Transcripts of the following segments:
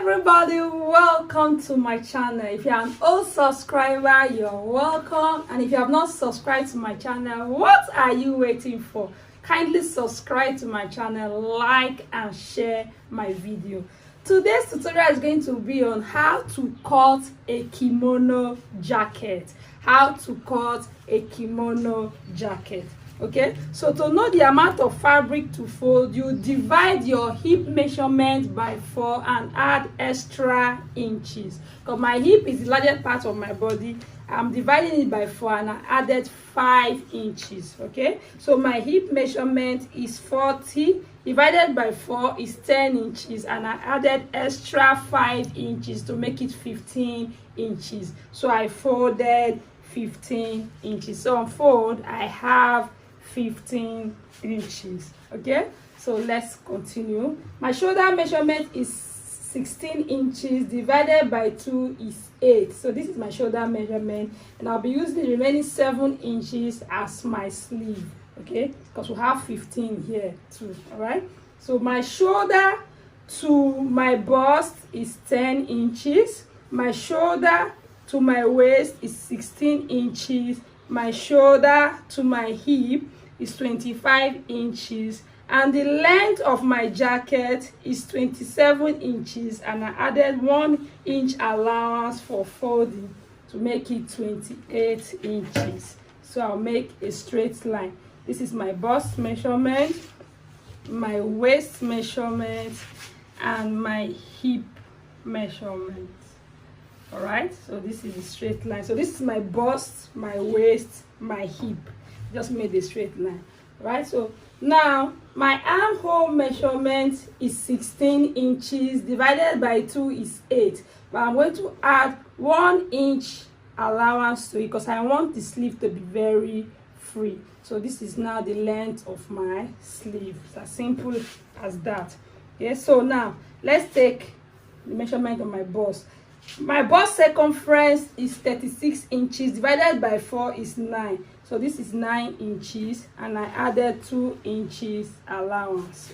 everybody, welcome to my channel. If you're an old subscriber, you're welcome, and if you have not subscribed to my channel, what are you waiting for? Kindly subscribe to my channel, like and share my video. Today's tutorial is going to be on how to cut a kimono jacket. Okay, so to know the amount of fabric to fold, you divide your hip measurement by 4 and add extra inches. Because my hip is the largest part of my body, I'm dividing it by 4 and I added 5 inches. Okay, so my hip measurement is 40 divided by 4 is 10 inches, and I added extra 5 inches to make it 15 inches. So I folded 15 inches. So on fold, I have 15 inches. Okay, so let's continue. My shoulder measurement is 16 inches divided by 2 is 8. So this is my shoulder measurement, and I'll be using the remaining 7 inches as my sleeve. Okay, because we have 15 here too. All right, so my shoulder to my bust is 10 inches. My shoulder to my waist is 16 inches. My shoulder to my hip is 25 inches, and the length of my jacket is 27 inches, and I added 1 inch allowance for folding to make it 28 inches. So I'll make a straight line. This is my bust measurement, my waist measurement, and my hip measurement. All right, so this is a straight line. So this is my bust, my waist, my hip. Just made a straight line. All right, so now my armhole measurement is 16 inches divided by 2 is 8, but I'm going to add 1 inch allowance to it because I want the sleeve to be very free. So this is now the length of my sleeve. It's as simple as that. Okay, so now let's take the measurement of my bust. My bust circumference is 36 inches divided by 4 is 9. So this is 9 inches, and I added 2 inches allowance.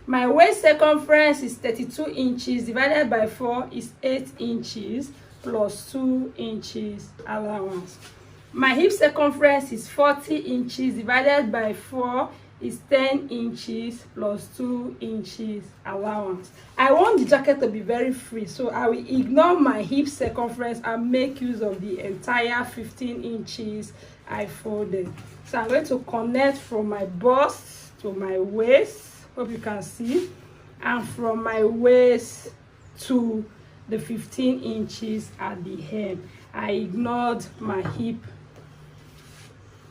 My waist circumference is 32 inches divided by 4 is 8 inches plus 2 inches allowance. My hip circumference is 40 inches divided by 4 is 10 inches plus 2 inches allowance. I want the jacket to be very free, so I will ignore my hip circumference and make use of the entire 15 inches I folded. So I'm going to connect from my bust to my waist, hope you can see, and from my waist to the 15 inches at the hem. I ignored my hip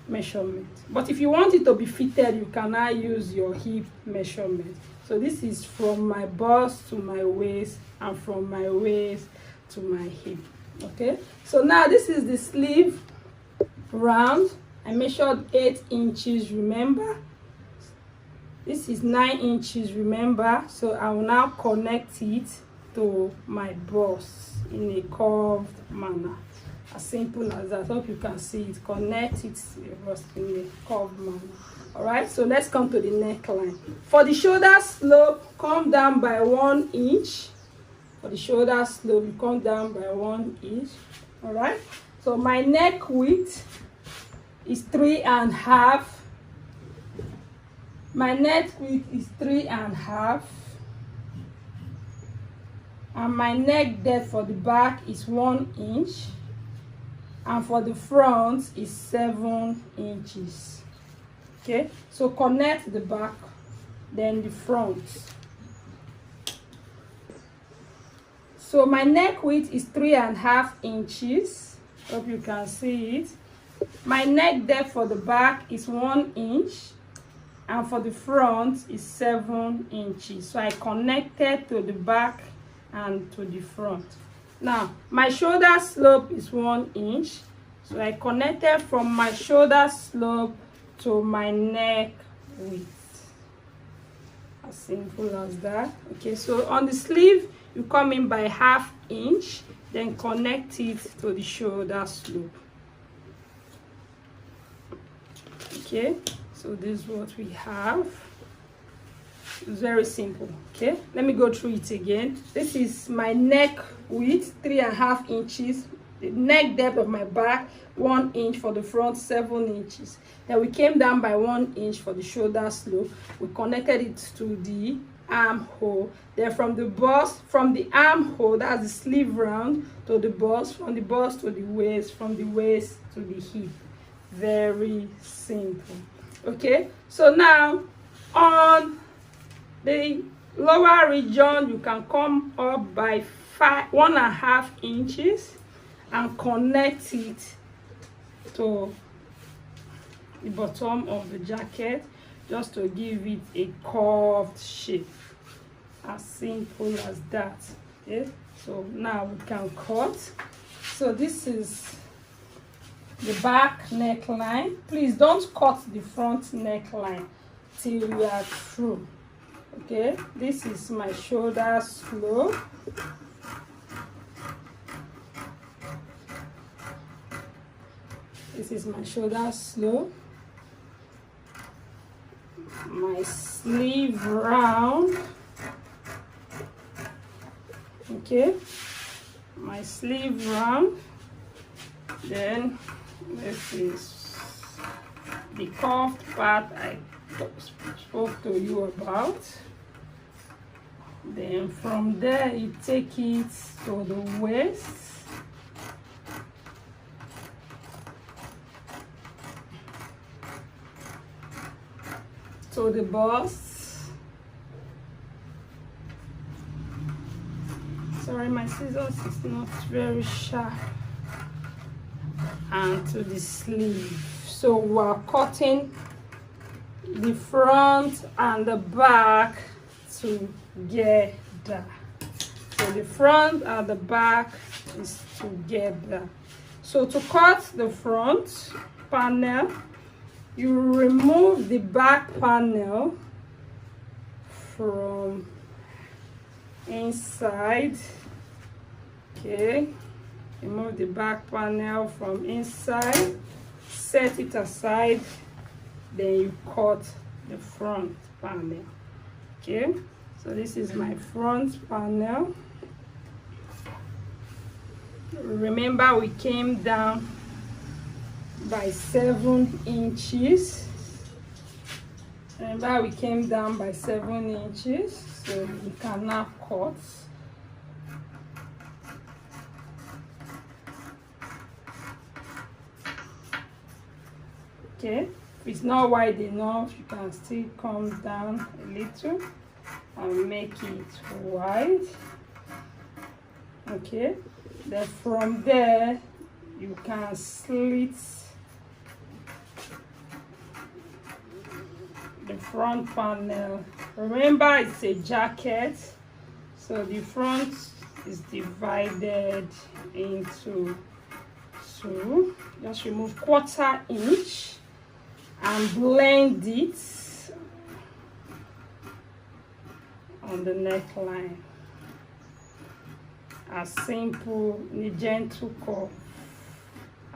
measurement, but if you want it to be fitted, you can now use your hip measurement. So this is from my bust to my waist and from my waist to my hip. Okay, so now this is the sleeve round. I measured 8 inches, remember. This is 9 inches, remember. So I will now connect it to my bust in a curved manner. As simple as that. Hope you can see it. Connect it in a curved manner. All right, so let's come to the neckline. For the shoulder slope, come down by 1 inch. For the shoulder slope, you come down by 1 inch. All right, so my neck width is 3.5. My neck width is 3.5. And my neck depth for the back is 1 inch. And for the front is 7 inches. Okay, so connect the back, then the front. So my neck width is 3.5 inches. Hope you can see it. My neck depth for the back is 1 inch, and for the front is 7 inches. So I connected to the back and to the front. Now my shoulder slope is 1 inch, so I connected from my shoulder slope to my neck width. As simple as that. Okay, so on the sleeve you come in by 1/2 inch, then connect it to the shoulder slope. Okay, so this is what we have. It's very simple. Okay, let me go through it again. This is my neck width, 3.5 inches. The neck depth of my back, 1 inch for the front, 7 inches. Then we came down by 1 inch for the shoulder slope. We connected it to the armhole. Then from the bust, from the armhole, that's the sleeve round, to the bust, from the bust to the waist, from the waist to the hip. Very simple. Okay, so now on the lower region, you can come up by 1.5 inches and connect it to the bottom of the jacket, just to give it a curved shape. As simple as that. Okay, so now we can cut. So this is the back neckline. Please don't cut the front neckline till we are through. Okay, this is my shoulder slope. This is my shoulder slope. My sleeve round. Okay, my sleeve round. Then this is the curved part I spoke to you about. Then from there you take it to the waist. To the bust. Sorry, my scissors is not very sharp. And to the sleeve. So we're cutting the front and the back together. So the front and the back is together. So to cut the front panel, you remove the back panel from inside. Okay, remove the back panel from inside, set it aside, then you cut the front panel. Okay, so this is my front panel. Remember, we came down by 7 inches. Remember, we came down by 7 inches, so we can now cut. Okay, if it's not wide enough, you can still come down a little and make it wide. Okay, then from there you can slit the front panel. Remember, it's a jacket, so the front is divided into two. Just remove 1/4 inch and blend it on the neckline. As simple, in a gentle curve,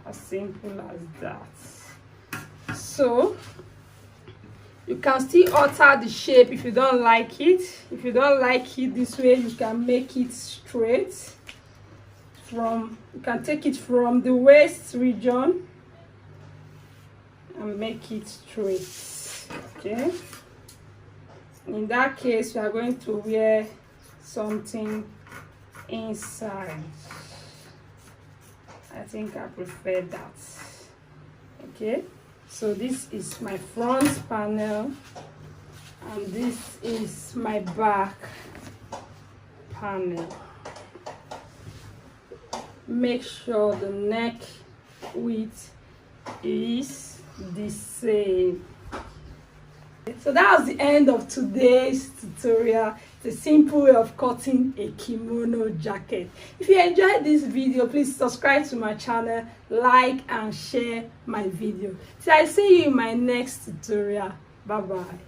as simple as that. So you can still alter the shape if you don't like it. If you don't like it this way, you can make it straight. You can take it from the waist region and make it straight. Okay, in that case, we are going to wear something inside. I think I prefer that. Okay, so this is my front panel and this is my back panel. Make sure the neck width is the same. So that was the end of today's tutorial. It's a simple way of cutting a kimono jacket. If you enjoyed this video, please subscribe to my channel, like and share my video. So I see you in my next tutorial. Bye bye.